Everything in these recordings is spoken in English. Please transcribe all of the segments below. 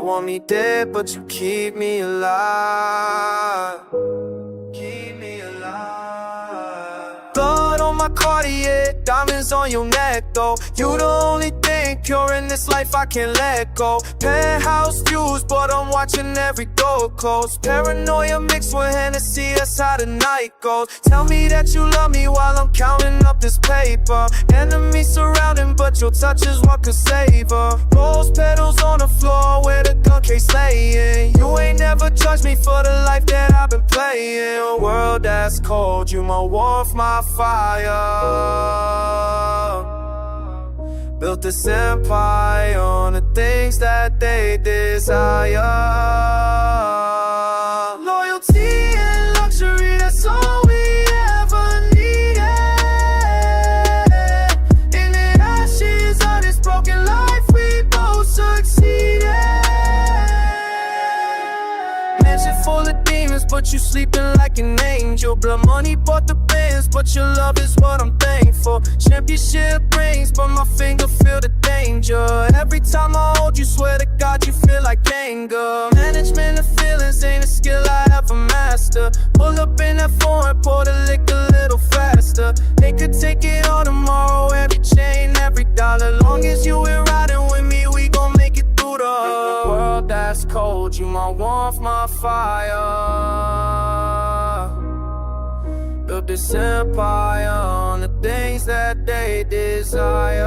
want me dead, but you keep me alive. Keep me alive. Blood on my Cartier, diamonds on your neck though. You the only thing pure in this life I can't let go. Penthouse views, but I'm watching every door close. Paranoia mixed with Hennessy, that's how the night goes. Tell me that you love me while I'm counting up this paper. Enemies surrounding, but your touch is what could save her. Rose petals on the floor where the gun case laying. You ain't never judged me for the life that I've been playing. A world that's cold, you my warmth, my fire. Built this empire on the things that they desire. Loyalty and luxury, that's all we ever needed. In the ashes of this broken life, we both succeeded. Mansion full of demons, but you sleeping like an angel. Blood money bought the bands, but your love is what I'm thankful. Championship rings, but my finger feel the danger. Every time I hold you, swear to God you feel like anger. Management of feelings ain't a skill I ever master. Pull up in that foreign, pour the liquor a little faster. They could take it all tomorrow, every chain, every dollar. Long as you ain't riding with me, we gon' make it through the world that's cold. You my warmth, my fire. Built this empire on the things that they desire.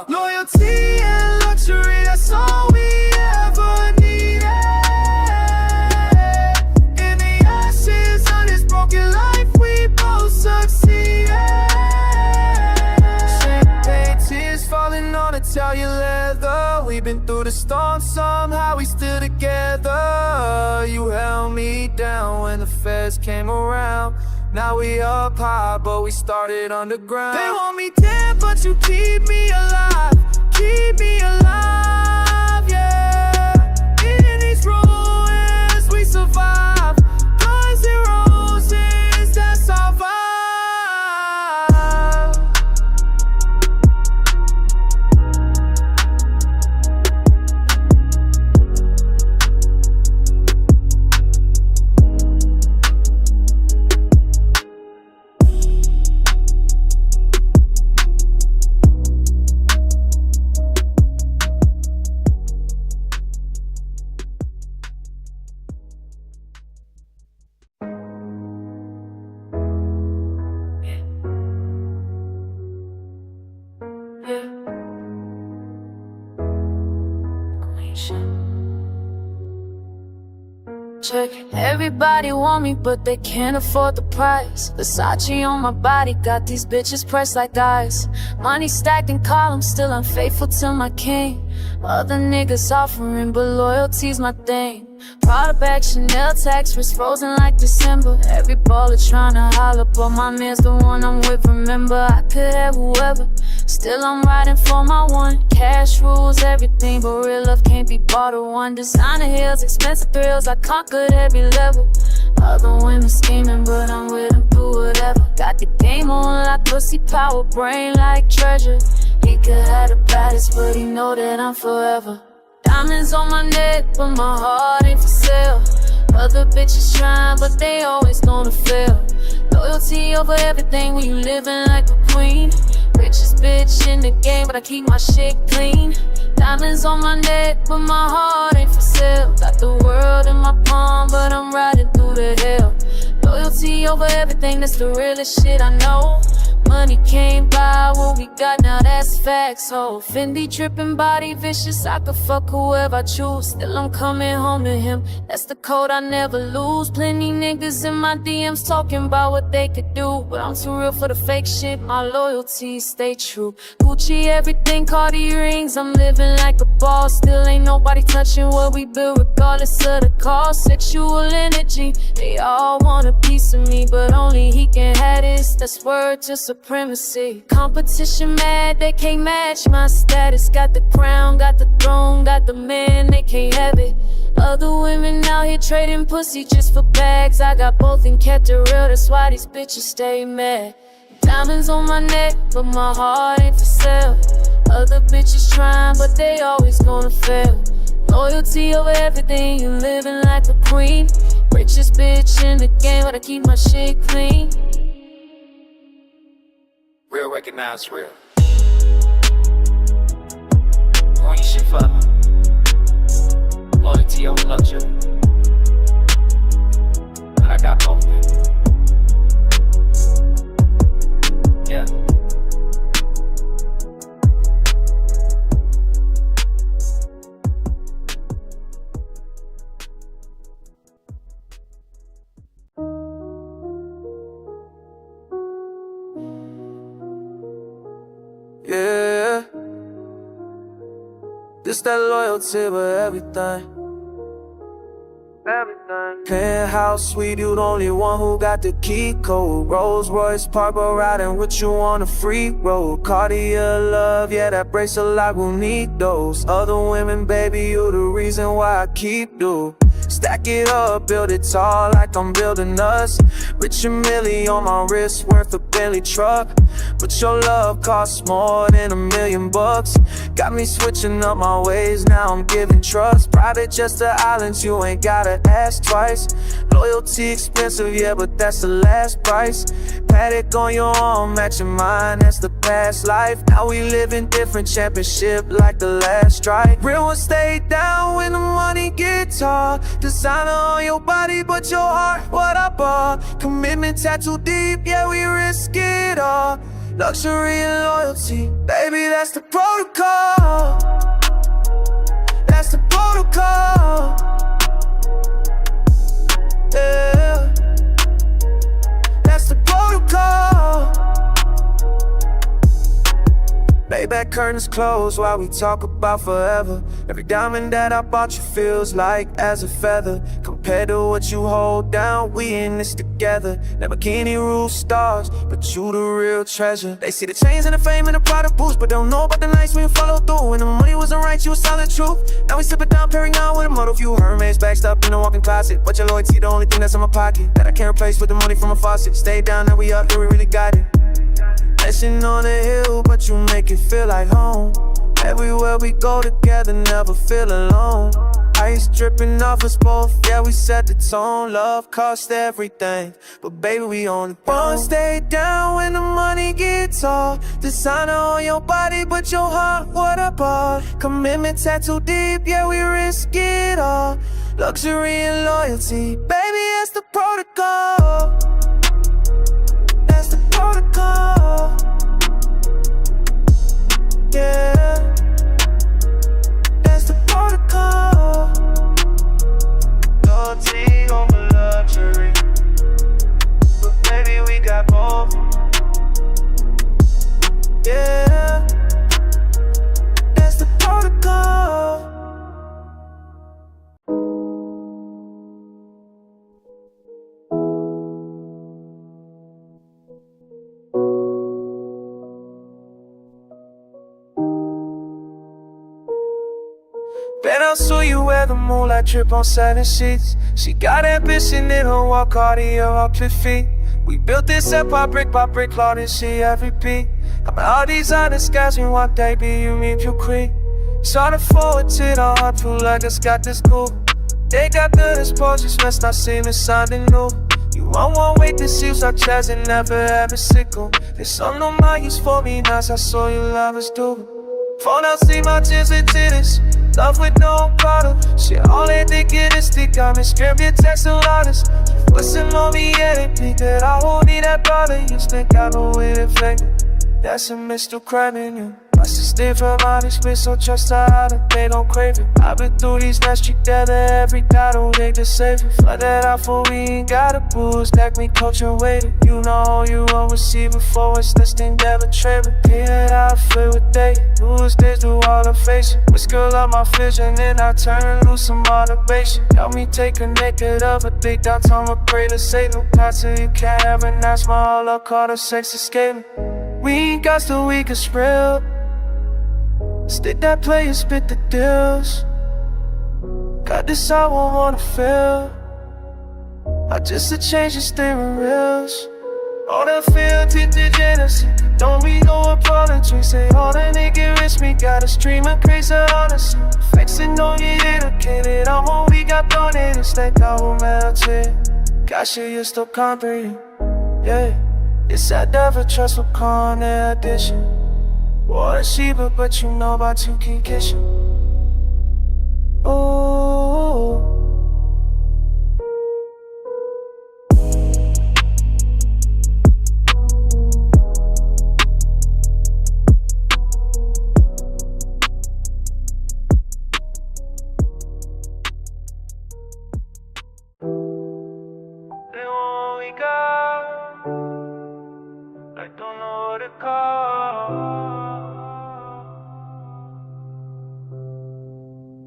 Loyalty and luxury, that's all we ever needed. In the ashes of this broken life, we both succeeded. Champagne tears falling on Italian leather. We've been through the storm, somehow we still together. You held me down when the feds came around. Now we up high, but we started underground. They want me dead, but you keep me alive. Keep me alive, yeah. In these ruins we survive. Guns and roses, that's our vibe. Check. Everybody want me, but they can't afford the price. Versace on my body, got these bitches pressed like dice. Money stacked in columns, still unfaithful to my king. Other niggas offering, but loyalty's my thing. Prada bag, Chanel tax, wrist frozen like December. Every baller tryna holler, but my man's the one I'm with. Remember, I could have whoever, still I'm riding for my one. Cash rules everything, but real love can't be bought or won. Designer heels, expensive thrills, I conquered every level. Other women scheming, but I'm with them through whatever. Got the game on like pussy power, brain like treasure. He could have the baddest, but he know that I'm forever. Diamonds on my neck, but my heart ain't for sale. Other bitches trying, but they always gonna fail. Loyalty over everything when you living like a queen. Richest bitch in the game, but I keep my shit clean. Diamonds on my neck, but my heart ain't for sale. Got the world in my palm, but I'm riding through the hell. Loyalty over everything, that's the realest shit I know. Money can't buy what we got, now that's facts. So Fendi dripping, body vicious, I could fuck whoever I choose. Still I'm coming home to him, that's the code I never lose. Plenty niggas in my DMs talking about what they could do, but I'm too real for the fake shit, my loyalty stay true. Gucci everything, Cardi rings, I'm living like a boss. Still ain't nobody touching what we built, regardless of the cost. Sexual energy, they all want a piece of me, but only he can have this, that's word to supremacy. Competition mad, they can't match my status. Got the crown, got the throne, got the man, they can't have it. Other women out here trading pussy just for bags. I got both and kept it real, that's why these bitches stay mad. Diamonds on my neck, but my heart ain't for sale. Other bitches trying, but they always gonna fail. Loyalty over everything, you living like a queen. Richest bitch in the game, but I keep my shit clean. Real recognize real. On your shit for loyalty over luxury. I got both. Yeah. Yeah, this that loyalty with everything. Penthouse suite, you the only one who got the key code. Rolls Royce, Parker riding with you on a free road. Cartier love, yeah, that bracelet I will need those. Other women, baby, you the reason why I keep you. Stack it up, build it tall like I'm building us. Rich and Millie on my wrist, worth a Bentley truck. But your love costs more than $1 million. Got me switching up my ways, now I'm giving trust. Private just the islands, you ain't gotta ask twice. Loyalty expensive, yeah, but that's the last price. Paddock on your arm, matching mine, that's the past life. Now we live in different championship like the last strike. Real ones stay down when the money gets hard. Designer on your body, but your heart, what I bought. Commitment tattooed deep, yeah, we risk it all. Luxury and loyalty, baby, that's the protocol. That's the protocol. Yeah, that's the protocol. Maybach curtains closed while we talk about forever. Every diamond that I bought you feels like as a feather. Compared to what you hold down, we in this together. Lamborghini roof stars, but you the real treasure. They see the chains and the fame and the product boost, but don't know about the nights we didn't follow through. When the money wasn't right, you was solid truth. Now we sipping down, pairing out with a model view. Hermes backed up in a walk-in closet, but your loyalty the only thing that's in my pocket that I can't replace with the money from a faucet. Stay down, now we up here, we really got it. Blessing on the hill, but you make it feel like home. Everywhere we go together, never feel alone. Ice dripping off us both, yeah, we set the tone. Love cost everything, but baby, we on the phone. Stay down when the money gets tall. Designer on your body, but your heart, what I bought. Commitment tattooed deep, yeah, we risk it all. Luxury and loyalty, baby, that's the protocol. That's the protocol. Yeah, that's the protocol. Loyalty over luxury, but baby, we got both. Yeah, that's the protocol. Bet I'll show you where the moonlight drip on 7 sheets. She got ambition in her walk, Cartier off her feet. We built this empire brick by brick, Lord, and she every beat. I'm all these other skies, and one day be you mean you creep. Started forward to the heart, feel like it's got this cool. They got the exposures, must not seem it's something new. You won't wait to see such as it never ever sickle. There's some no more use for me, now I saw you lovers do. Phone out, see my tears with tennis. Love with no bottle. Shit, all they thinking is stick. Got me scripted, texting honest. Listen on me, yeah, they think that I won't need that brother. You think I know with a finger. That's a Mr. Crime in you. My sister from honest, but so trust her out and they don't crave it. I've been through these nights together, every battle they just save it. Flood that out for we ain't got a booze, like me culture waited. You know you won't receive before it's this thing never trade it. Here I feel with they lose days do all the facing. Whisker up my vision and I turn loose some motivation. Help me take a naked of a big downtown, I pray to Satan. Not till you can't have it, that's my all I call the sex escaping. We ain't got so we can spread. Stick that play and spit the deals. Got this I won't wanna feel. I just a change of steering wheels. All the field, tip the jealousy. Don't we go apology? Say all the nigga rich me got a stream of crazy honesty. Flexing on you educated, I'm all we got donated. It's like I will melt it. Gosh, you still comprehend. Yeah, it's I never trust for con addition. What a Sheba, but you know about two key kissing. Oh.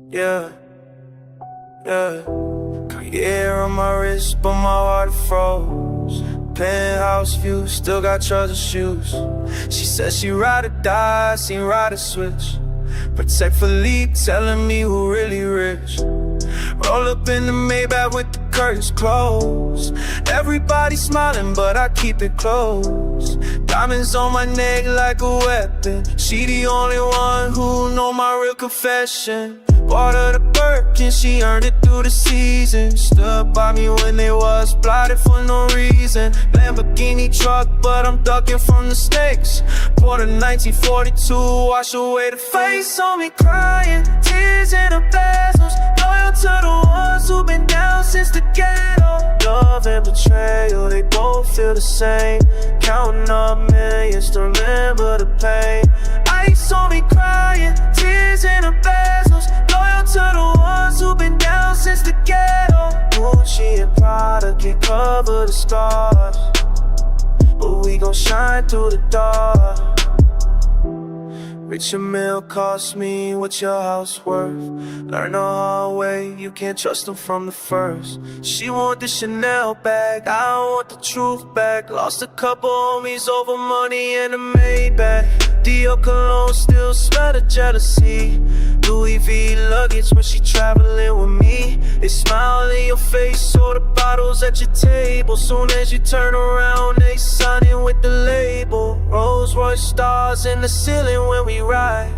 Yeah, yeah. Carrier on my wrist, but my heart froze. Penthouse view, still got trouser shoes. She says she ride or die, seen ride or switch. Protect Philippe, telling me who really rich. Roll up in the Maybach with the curtains closed. Everybody smiling, but I keep it closed. Diamonds on my neck like a weapon. She the only one who know my real confession. Bought her the Birkin, she earned it through the season. Stood by me when they was blinded for no reason. Lamborghini truck, but I'm ducking from the snakes. Bought a 1942, wash away the face on me crying. Tears in the bezels, loyal to the ones who've been down since the ghetto. Love and betrayal, they both feel the same. Counting up millions to remember the pain. Ice on me crying, tears in the bezels. Loyal to the ones who've been down since the ghetto. Gucci and Prada can cover the scars, but we gon' shine through the dark. Richer meal cost me what your house worth. Learn the hard way, you can't trust them from the first. She want the Chanel bag, I want the truth back. Lost a couple homies over money and a Maybach. Dior cologne still smell the jealousy. Louis V luggage when she traveling with me. They smile in your face, so the bottles at your table. Soon as you turn around, they signing with the label. Rolls Royce stars in the ceiling when we ride.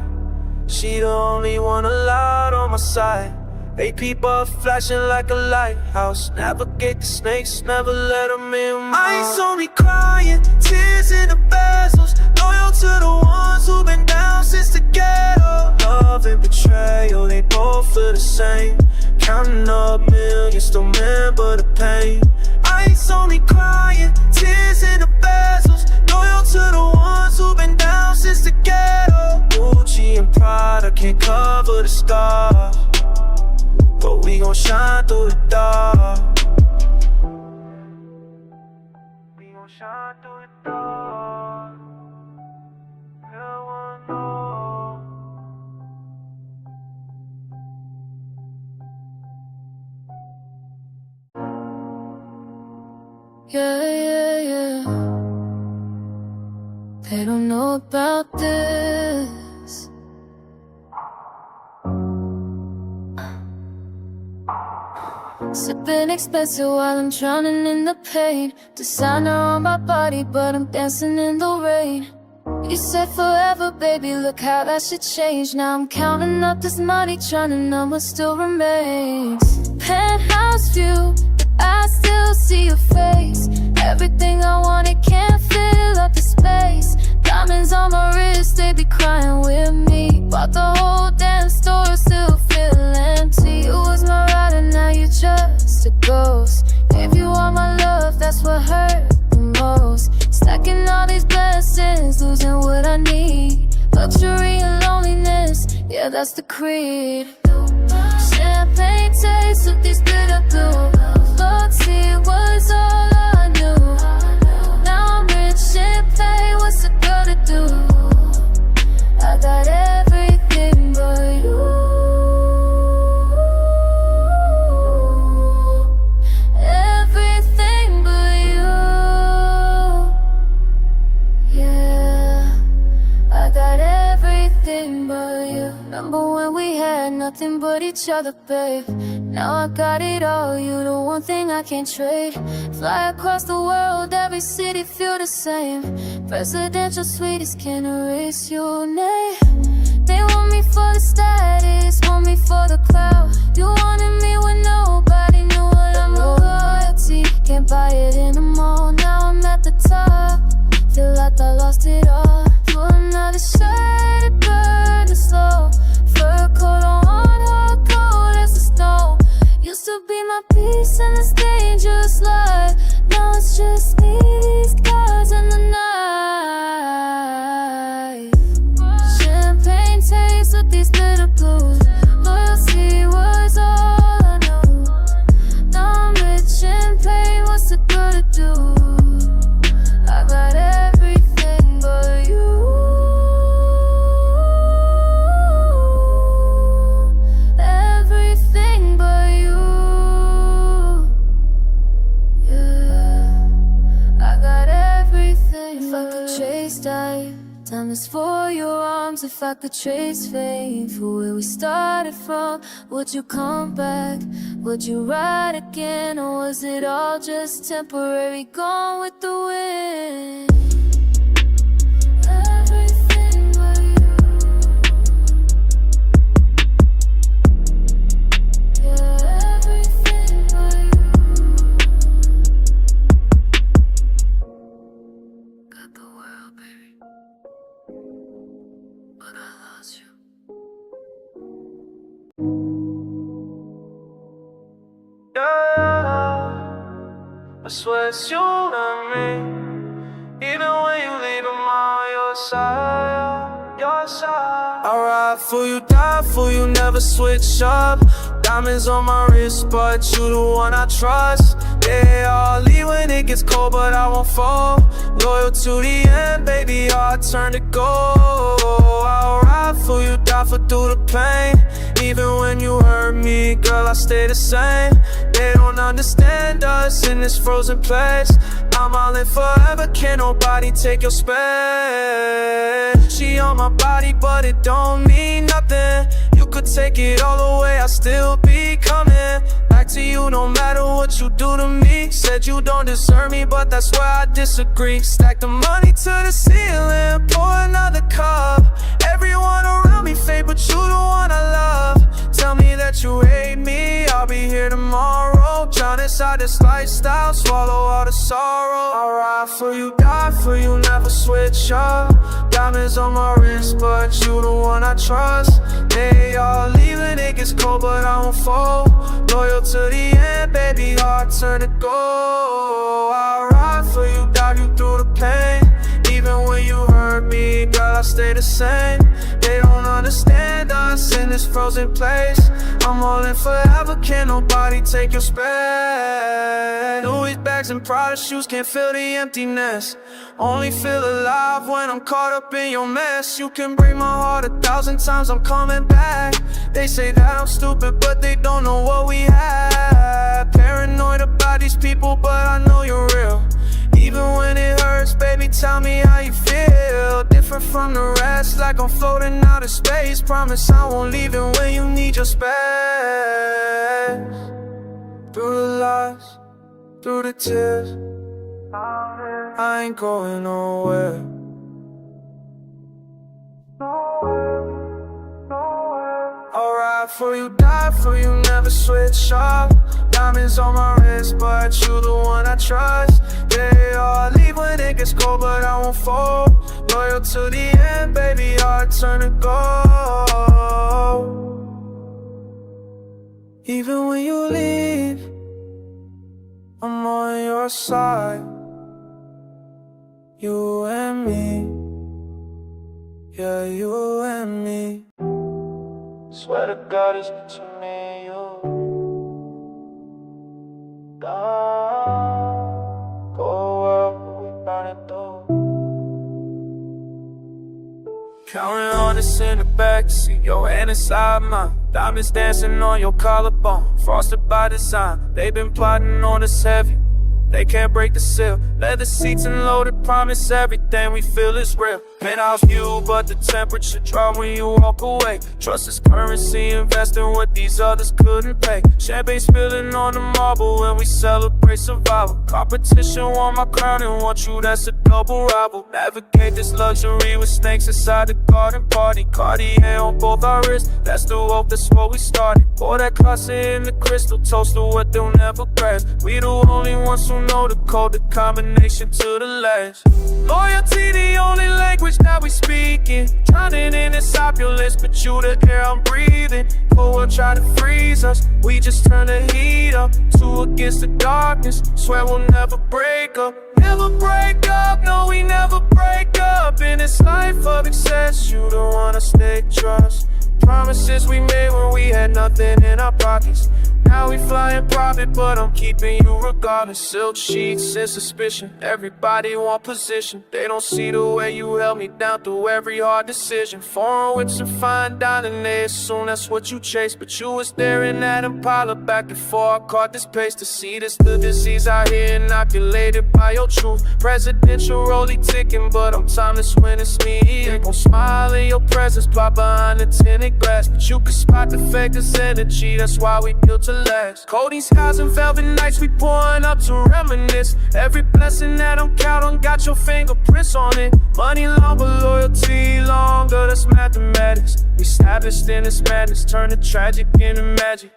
She the only one allowed on my side. They people flashing like a lighthouse. Navigate the snakes, never let them in. Ice on me crying, tears in the bezels. Loyal to the ones who've been down since the ghetto. Love and betrayal, they both feel the same. Counting up millions, don't remember the pain. Ice on me crying, tears in the bezels. Loyal to the ones who've been down since the ghetto. Gucci and Prada can't cover the scars, but we gon' shine through the dark. We gon' shine through the dark. No one knows. Yeah, yeah, yeah. They don't know about this. Sipping expensive while I'm drowning in the pain. Designer on my body, but I'm dancing in the rain. You said forever, baby, look how that shit changed. Now I'm counting up this money, trying to numb what still remains. Penthouse view, but I still see your face. Everything I wanted can't fill up the space. Diamonds on my wrist, they be crying with me. Bought the whole damn store, still feel empty. You was my rider, now you're just a ghost. Gave you all my love, that's what hurt the most. Stacking all these blessings, losing what I need. Luxury and loneliness, yeah, that's the creed. Champagne taste of these bitter blue. Loyalty was all I knew. Now I'm rich in pain, what's a girl to do? I got everything but you. Everything but you. Yeah, I got everything but you. Remember when we had nothing but each other, babe? Now I got it all, you the one thing I can't trade. Fly across the world, every city feel the same. Presidential suites can't erase your name. They want me for the status, want me for the clout. You wanted me when nobody knew what I'm about. Loyalty, can't buy it in the mall. Now I'm at the top, feel like I lost it all. For another shade, it burned slow. Fur coat on, hard cold as the snow. Used to be my peace in this dangerous life. Now it's just me, these guys in the night. Champagne taste with these bitter blues. Loyalty was all I knew. Now I'm rich in pain, what's it gonna do? I got everything but you. Everything but you. Yeah, I got everything. If I could chase time is for your arms. If I could trace fame for where we started from, would you come back? Would you ride again? Or was it all just temporary, gone with the wind? Everything but you. Yeah, everything but you. Got the world, baby, but I lost you. Yeah, I swear it's you and me. Even when you leave, I'm on your side, your side. I ride for you, die for you, never switch up. Diamonds on my wrist, but you the one I trust. Yeah, I'll leave when it gets cold, but I won't fall. Loyal to the end, baby, I'll turn to gold. I'll ride for you, die for through the pain. Even when you hurt me, girl, I stay the same. They don't understand us in this frozen place. I'm all in forever, can't nobody take your space. She on my body, but it don't mean nothing. You could take it all away, I still be coming back to you no matter what you do to me. Said you don't deserve me, but that's where I disagree. Stack the money to the ceiling, pour another cup. Everyone around me fake, but you the one I love. Tell me that you hate me, I'll be here tomorrow. Drown inside this lifestyle, swallow all the sorrow. I'll ride for you, die for you, never switch up. Diamonds on my wrist, but you the one I trust. They all leave when it gets cold, but I won't fall. Loyal to the end, baby, I'll turn to gold. I'll ride for you, dive you through the pain. Even when you hurt me, girl, I stay the same. They don't understand us in this frozen place. I'm all in forever, can't nobody take your space. Louis bags and Prada shoes can't fill the emptiness. Only feel alive when I'm caught up in your mess. You can break my heart 1,000 times, I'm coming back. They say that I'm stupid, but they don't know what we have. Paranoid about these people, but I know you're real. Even when it hurts, baby, tell me how you feel. Different from the rest, like I'm floating out of space. Promise I won't leave it when you need your space. Through the lies, through the tears, I ain't going nowhere. I'll ride for you, die for you, never switch up. Diamonds on my wrist, but you the one I trust. They all leave when it gets cold, but I won't fall. Loyal to the end, baby, I'll turn to gold. Even when you leave, I'm on your side. You and me, yeah, you and me. Swear to God it's between me and you. God, go world, we burn it through. Counting on this in the backseat, your hand inside mine. Diamonds dancing on your collarbone, frosted by design. They've been plotting on us heavy, they can't break the seal. Leather seats and loaded, promise everything we feel is real. Penthouse view, but the temperature drop when you walk away. Trust is currency, invest in what these others couldn't pay. Champagne spilling on the marble when we celebrate survival. Competition want my crown and want you, that's a double rival. Navigate this luxury with snakes inside the garden party. Cartier on both our wrists, that's the hope, that's what we started. Pour that classic in the crystal, toast to what they'll never grasp. We the only ones who know the code, the combination to the last. Loyalty the only language that we speaking. Drowning in this opulence, but you the air I'm breathing. Cold world try to freeze us, we just turn the heat up. Two against the darkness, swear we'll never break up. Never break up, no we never break up. In this life of excess, you the one I stay trust. Promises we made when we had nothing in our pockets. Now we flying private, but I'm keeping you regardless. Silk sheets and suspicion, everybody want position. They don't see the way you held me down through every hard decision. Foreign whips and fine dining, they assume that's what you chase. But you was there in that Impala back before I caught this pace. To see this the disease out here inoculated by your truth. Presidential rollie ticking, but I'm timeless when it's me. Ain't gon' smile in your presence, pop behind the tinted glass. But you can spot the faker's energy, that's why we built to last. Codeine skies and velvet nights, we pouring up to reminisce. Every blessing that I'm counting got your fingerprints on it. Money long, but loyalty longer, that's mathematics. We established in this madness, turn the tragic into magic.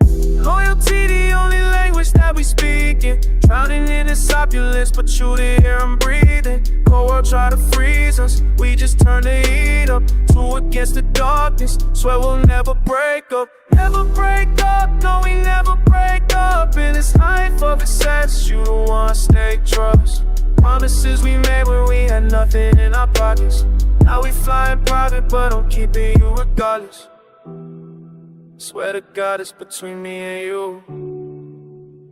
Loyalty the only language that we speaking. Drowning in this opulence, but you the air I'm breathing. Cold world try to freeze us, we just turn the heat up. Two against the darkness, swear we'll never break up. Never break up, no we never break up. In this life of excess, you the one I stay trust. Promises we made when we had nothing in our pockets. Now we flying private, but I'm keeping you regardless. Swear to God it's between me and you.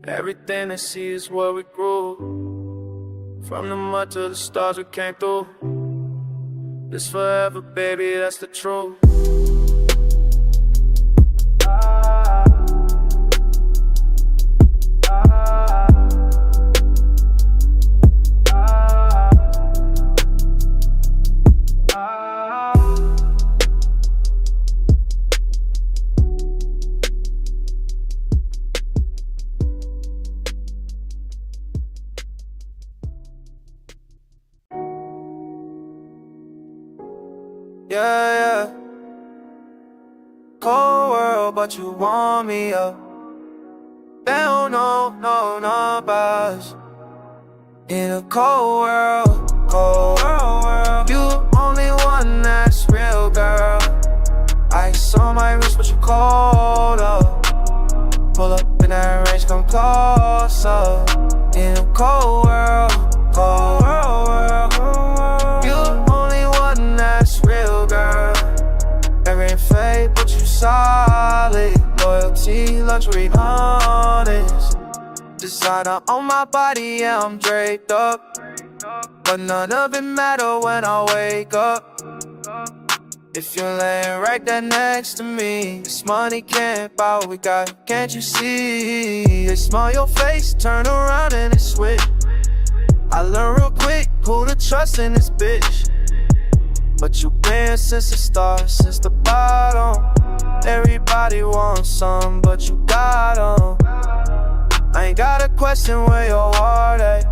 Everything they see is what we grew. From the mud to the stars we came through. This forever, baby, that's the truth. Yeah, yeah. Cold world, but you want me up. They don't know numbers. In a cold world, you only one that's real, girl. Ice on my wrist, but you cold up. Pull up in that range, come closer. In a cold world, you only one that's real, girl. There ain't fake, but you solid. Loyalty, luxury, honest. Designer on my body, yeah, I'm draped up. But none of it matter when I wake up. If you're laying right there next to me, this money can't buy what we got, can't you see? They smell your face, turn around and they switch. I learned real quick who to trust in this bitch. But you been since the start, since the bottom. Everybody wants some, but you got 'em. I ain't got a question where your heart at.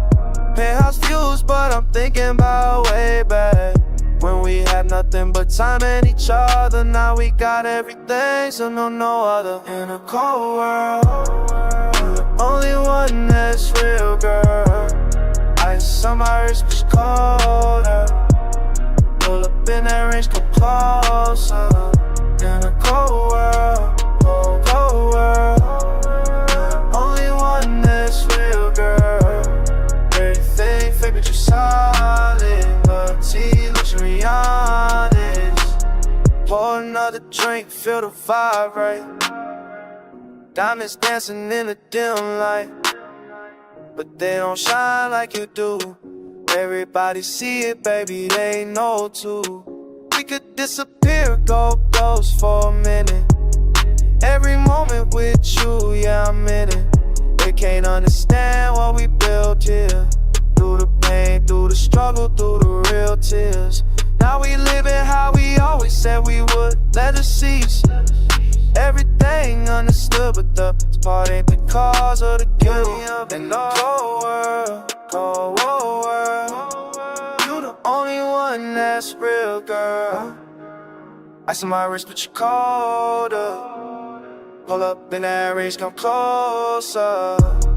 Penthouse views, but I'm thinking about way back when we had nothing but time and each other. Now we got everything, so no other. In a cold world, you're the only one that's real, girl. Ice on my wrist, push colder. Pull up in that range, come closer. In a cold world, cold world, you're the only one that's real, girl. Everything fake, but you're solid. Loyalty, luxury, honest. Pour another drink, feel the vibe right. Diamonds dancing in the dim light, but they don't shine like you do. Everybody see it, baby, they know too. We could disappear, go ghost for a minute. Every moment with you, yeah, I'm in it. They can't understand what we built here. Through the pain, through the struggle, through the real tears. Now we living how we always said we would. Leather seats, everything understood, but the part ain't because of the guilt. And the whole world, you the only one that's real, girl. Ice on my wrist, but you colder. Pull up in that range, come closer.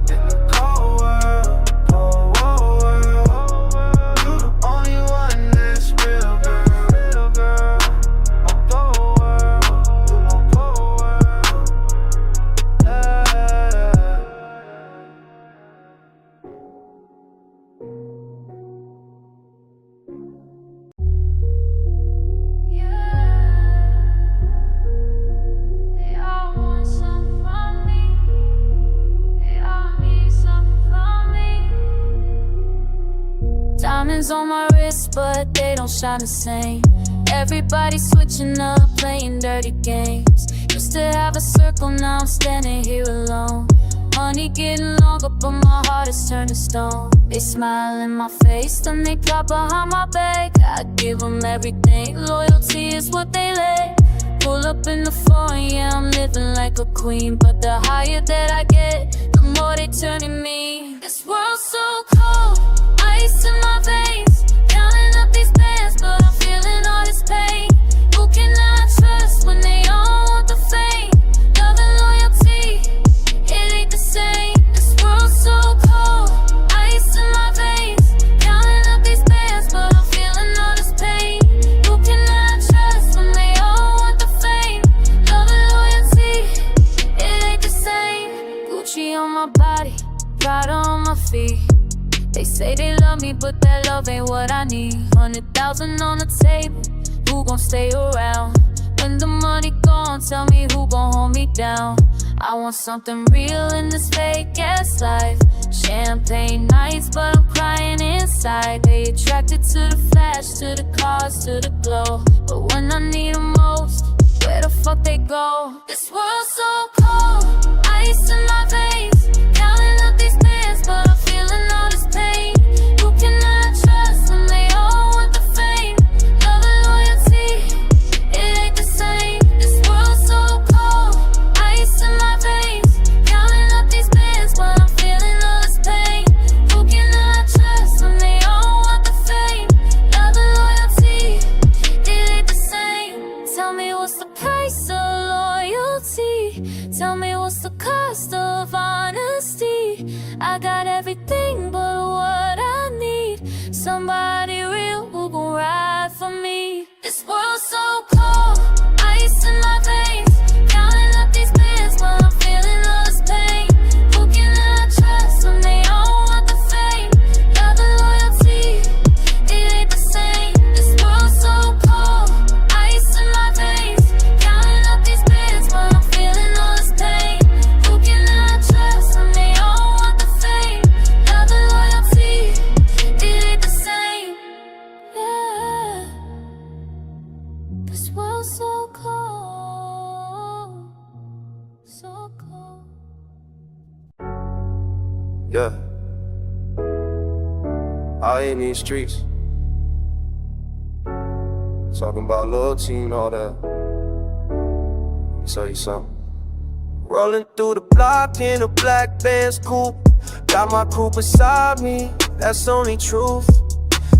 In the cold world, you the only one that's real, girl. Cold world, yeah. Diamonds on my wrist, but they don't shine the same. Everybody switching up, playing dirty games. Used to have a circle, now I'm standing here alone. Money getting longer, but my heart has turned to stone. They smile in my face, then they plot behind my back. I give them everything, loyalty is what they lack. Pull up in the foreign, yeah, I'm living like a queen. But the higher that I get, the more they turning me. This world's so cold, ice in my veins, counting up these bands, but I'm feeling all this pain. Who can I trust when they all want the fame? Love and loyalty, it ain't the same. This world's so cold, ice in my veins, counting up these bands, but I'm feeling all this pain. Who can I trust when they all want the fame? Love and loyalty, it ain't the same. Gucci on my body, Prada on my feet. They say they love me, but that love ain't what I need. 100,000 on the table, who gon' stay around? When the money gone, tell me who gon' hold me down. I want something real in this fake ass life. Champagne nights, but I'm crying inside. They attracted to the flash, to the cars, to the glow. But when I need them most, where the fuck they go? This world's so cold, ice in my veins, counting up these bands, but I'm feeling all this pain. Who can I trust when they all want the fame? Love and loyalty, it ain't the same. This world's so cold, ice in my veins, counting up these bands, but I'm feeling all this pain. Who can I trust when they all want the fame? Love and loyalty, it ain't the same. Tell me what's the price of loyalty? Tell me what's the cost of honesty? I got everything but what I need. Somebody real who gon' ride for me. This world's so cold, ice in my veins, counting up these bands, but I'm feeling all this pain. Who can I trust when they all want the fame? Love and loyalty, it ain't the same. This world's so cold, ice in my veins, counting up these bands, but I'm feeling all this pain. Who can I trust when they all want the fame? Love and loyalty, it ain't the same. Yeah. This world's so cold, so cold. Yeah. Out in these streets, talking about loyalty and all that. Let me tell you something. Rolling through the block in a black Benz coupe, got my crew beside me, that's only truth.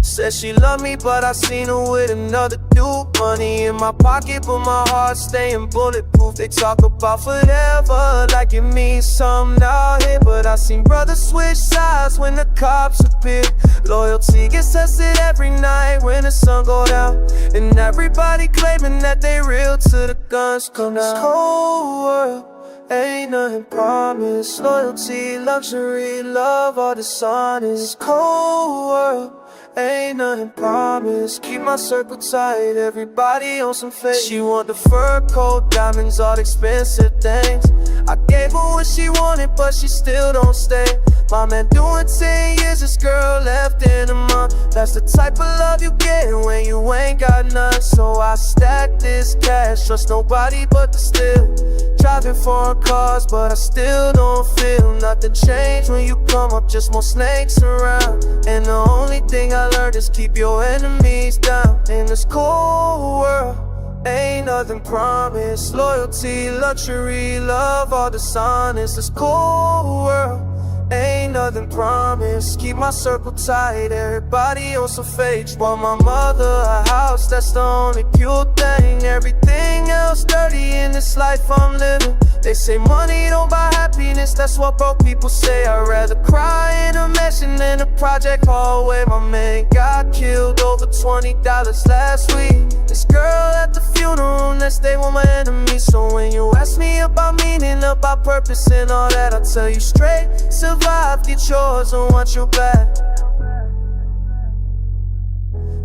Said she loved me, but I seen her with another dude. Money in my pocket, but my heart staying bulletproof. They talk about forever like it means something out here, but I seen brothers switch sides when the cops appear. Loyalty gets tested every night when the sun go down, and everybody claiming that they real till the guns come down. This cold world, ain't nothing promised. Loyalty, luxury, love, all dishonest. Cold world, ain't nothing promised. Keep my circle tight, everybody on some fake. She want the fur coat, diamonds, all expensive things. I gave her what she wanted, but she still don't stay. My man doing 10 years, this girl left in a month. That's the type of love you get when you ain't got none. So I stack this cash, trust nobody but the still. Driving foreign cars, but I still don't feel nothing changed when you come up, just more snakes around. And the only thing I learned is keep your enemies down. In this cold world, ain't nothing promised. Loyalty, luxury, love, all dishonest. This cold world, ain't nothing promised. Keep my circle tight, everybody on some fake. Want my mother a house, that's the only pure thing. Everything else dirty in this life I'm living. They say money don't buy happiness, that's what broke people say. I'd rather cry in a mansion than a project hallway. My man got killed over $20 last week. This girl at the funeral, next day with my enemy. So when you ask me about meaning, about purpose and all that, I'll tell you straight. Survive, did yours and want you back.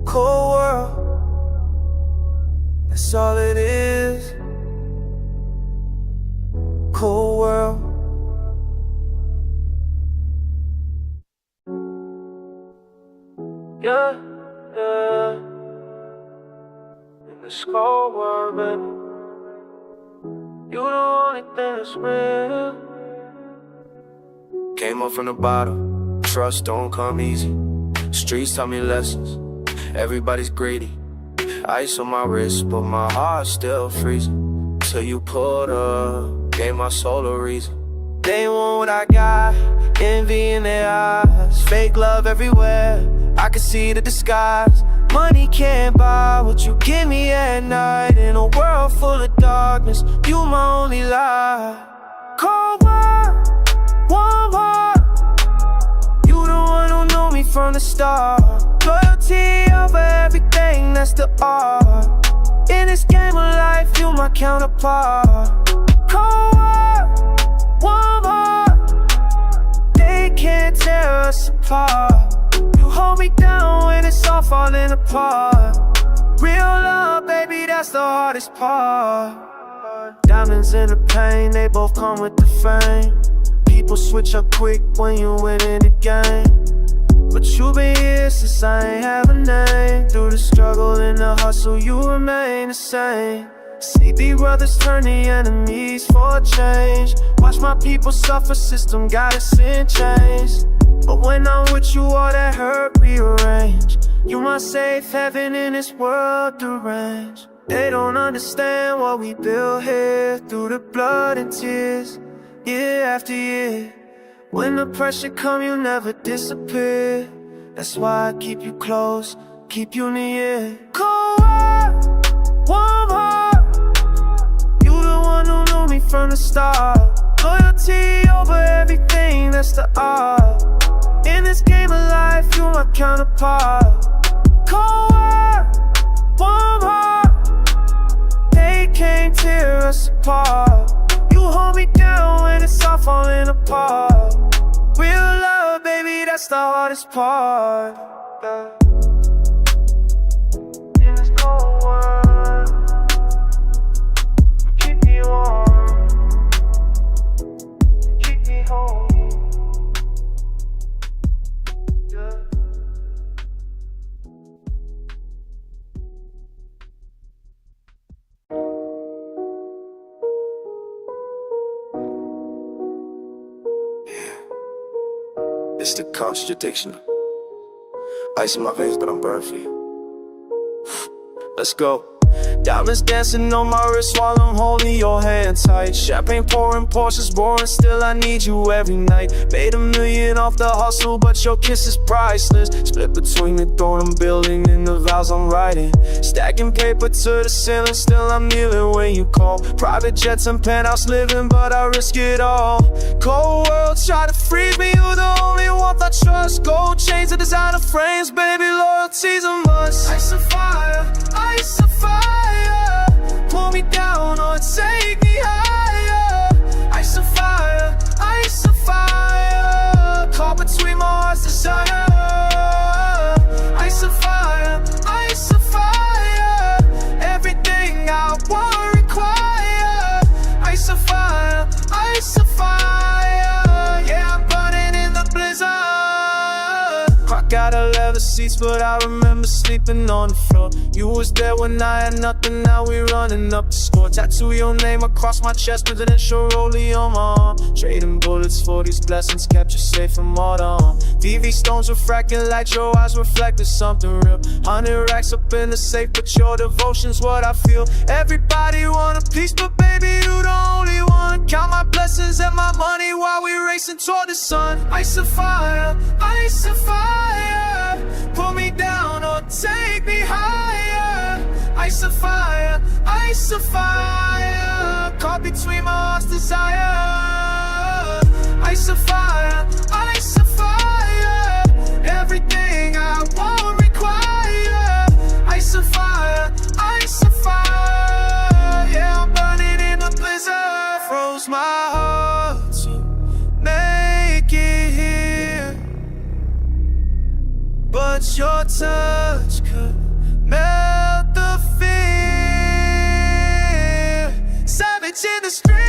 Cold world, that's all it is. Cold world. Yeah, yeah. In this cold world, baby, you the only thing that's real. Came up from the bottom, trust don't come easy. Streets taught me lessons, everybody's greedy. Ice on my wrist, but my heart's still freezing. Till you pulled up, gave my soul a reason. They want what I got, envy in their eyes. Fake love everywhere, I can see the disguise. Money can't buy what you give me at night. In a world full of darkness, you my only light. Cold world, warm heart, you the one who knew me from the start. Loyalty over everything, that's the art. In this game of life, you my counterpart. Cold world, warm heart, they can't tear us apart. You hold me down when it's all falling apart. Real love, baby, that's the hardest part. Diamonds in the pain, they both come with the fame. People switch up quick when you win in the game. But you been here since I ain't have a name. Through the struggle and the hustle, you remain the same. See the brothers turn the enemies for a change. Watch my people suffer, system got us in chains. But when I'm with you, all that hurt rearrange. You my safe haven in this world deranged. They don't understand what we built here, through the blood and tears, year after year. When the pressure come, you never disappear. That's why I keep you close, keep you near. Cold world, warm heart, you the one who knew me from the start. Loyalty over everything, that's the art. In this game of life, you my counterpart. Cold world, warm heart, they can't tear us apart. You hold me down when it's all falling apart. Real love, baby, that's the hardest part. In this cold world, you keep me warm, you keep me home. It's the contradiction. Ice in my veins, but I'm burned for you. Let's go. Diamonds dancing on my wrist while I'm holding your hand tight. Champagne pouring, Porsches roaring, still I need you every night. Made $1 million off the hustle, but your kiss is priceless. Split between the throne I'm building and the vows I'm writing. Stacking paper to the ceiling, still I'm kneeling when you call. Private jets and penthouse living, but I risk it all. Cold world try to freeze me, you're the only one I trust. Gold chains and designer frames, baby, loyalty's a must. Ice and fire, ice and fire. Pull me down or take me higher. Ice and fire, ice and fire. Caught between my heart's desire. Ice and fire, ice and fire. Everything I want, require. Ice and fire, ice and fire. Yeah, I'm burning in the seats, but I remember sleeping on the floor. You was there when I had nothing, now we running up the score. Tattoo your name across my chest, presidential rollie on my arm. Trading bullets for these blessings, kept you safe from all the harm. DV stones refracting like your eyes reflected something real. 100 racks up in the safe, but your devotion's what I feel. Everybody want a piece, but baby, you the only one. Count my blessings and my money while we racing toward the sun. Ice of fire, ice of fire. Pull me down or take me higher. Ice of fire, ice of fire. Caught between my heart's desire. Ice of fire, ice of fire. Everything I want require. Ice of fire, ice of fire. Yeah, I'm burning in the blizzard. Froze my heart to make it here, but your touch could melt the fear. Savage in the street.